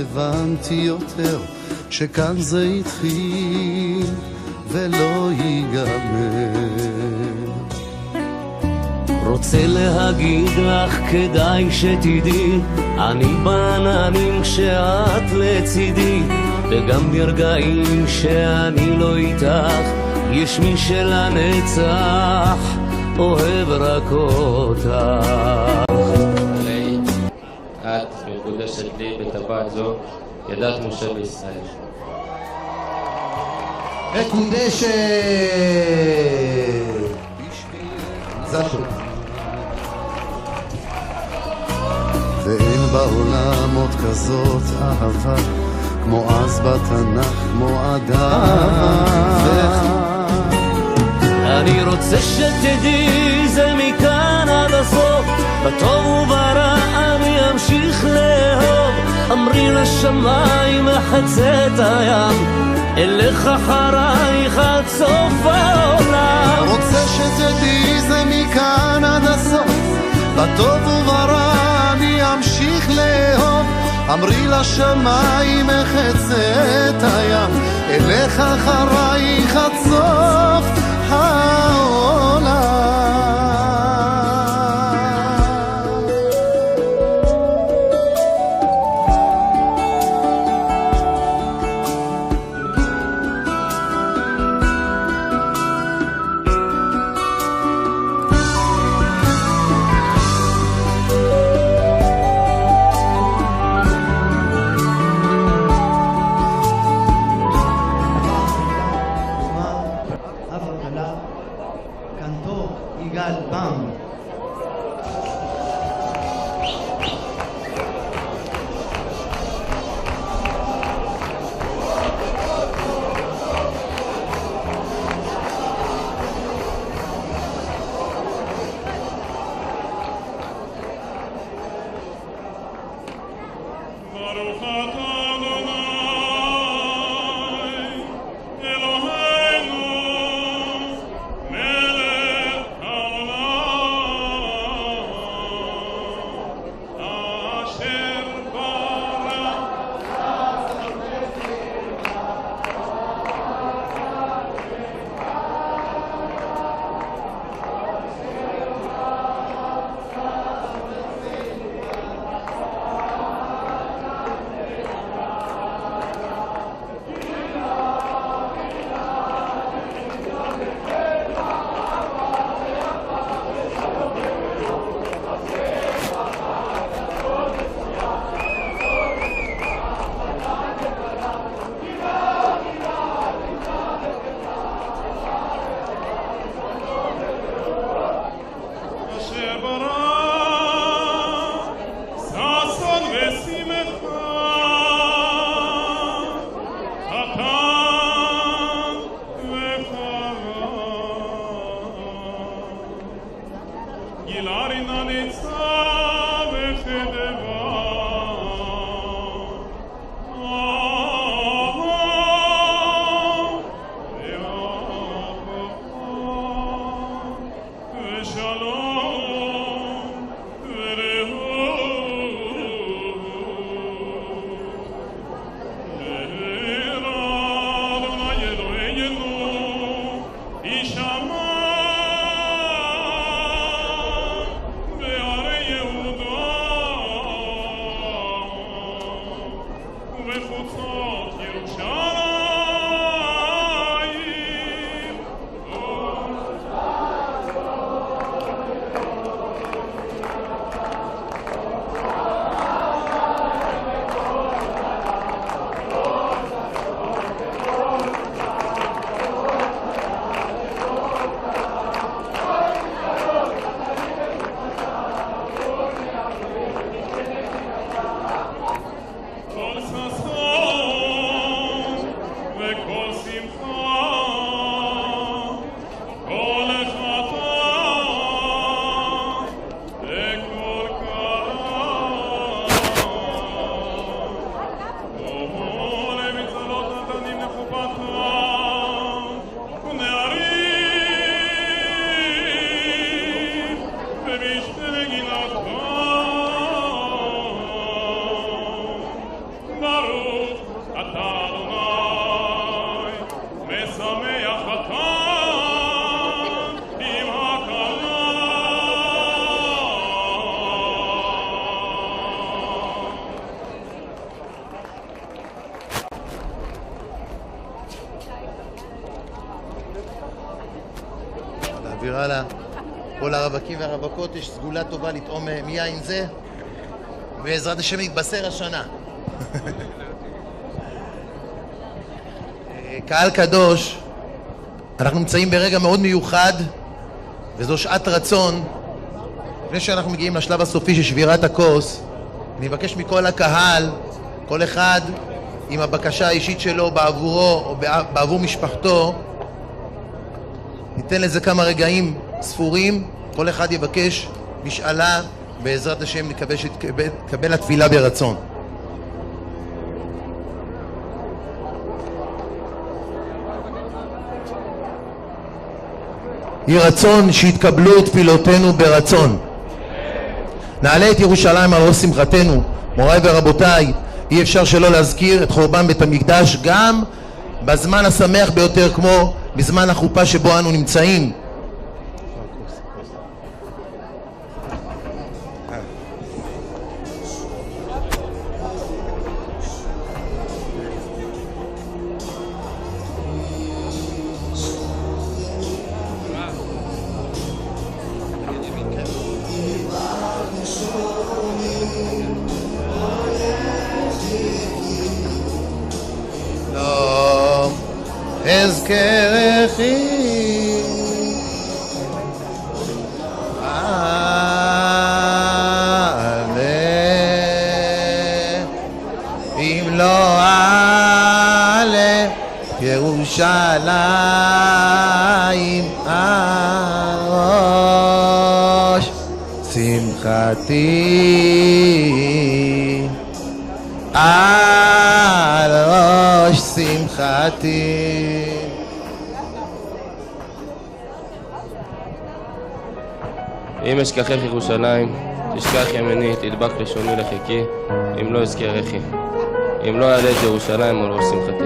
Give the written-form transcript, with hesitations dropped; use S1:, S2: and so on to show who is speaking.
S1: הבנתי יותר שכאן זה התחיל ולא ייגמר.
S2: רוצה להגיד לך כדאי שתדעי, אני בעננים כשאת לצידי, וגם ברגעים שאני לא איתך יש מי שלנצח אוהב רק אותך.
S3: את מקודשת לי בטבעת זו כדת משה בישראל.
S1: מקודשת זכו. ואין בעולם עוד כזאת אהבה כמו אז בתנ"ך, כמו אדם.
S2: אני רוצה שתדעי זה מכאן עד הסוף, בטוב וברע אני אמשיך לאהוב. אמרי לשמיים מחצה את הים, אלך אחרייך עד סוף העולם.
S1: רוצה שתדעי זה מכאן עד הסוף, בטוב וברע אני אמשיך לאהוב. אמרי לשמיים מחצה את הים, אלך אחרייך עד סוף העולם.
S4: מעבירה לה. כל הרווקים והרווקות יש סגולה טובה לטעום מיין זה, בעזרת השם יתבשר השנה. קהל קדוש, אנחנו נמצאים ברגע מאוד מיוחד, וזו שעת רצון. לפני שאנחנו מגיעים לשלב הסופי של שבירת הכוס, אני מבקש מכל הקהל, כל אחד עם הבקשה האישית שלו בעבורו או בעבור משפחתו, ניתן לזה כמה רגעים ספורים, כל אחד יבקש משאלה, בעזרת השם נקווה שתקבל התפילה ברצון. יהי רצון שיתקבלו תפילותינו ברצון. נעלה את ירושלים על ראש שמחתנו. מוריי ורבותיי, אי אפשר שלא להזכיר את חורבן בית המקדש גם בזמן השמח ביותר, כמו בזמן החופה שבו אנו נמצאים. אזכרכי אם לא עלה ירושלים על ראש שמחתי, על ראש שמחתי.
S3: אם אשכחך ירושלים, תשכח ימיני, תדבק לשוני לחיקי, אם לא אזכרכי, אם לא אעלה את ירושלים על ראש שמחתי.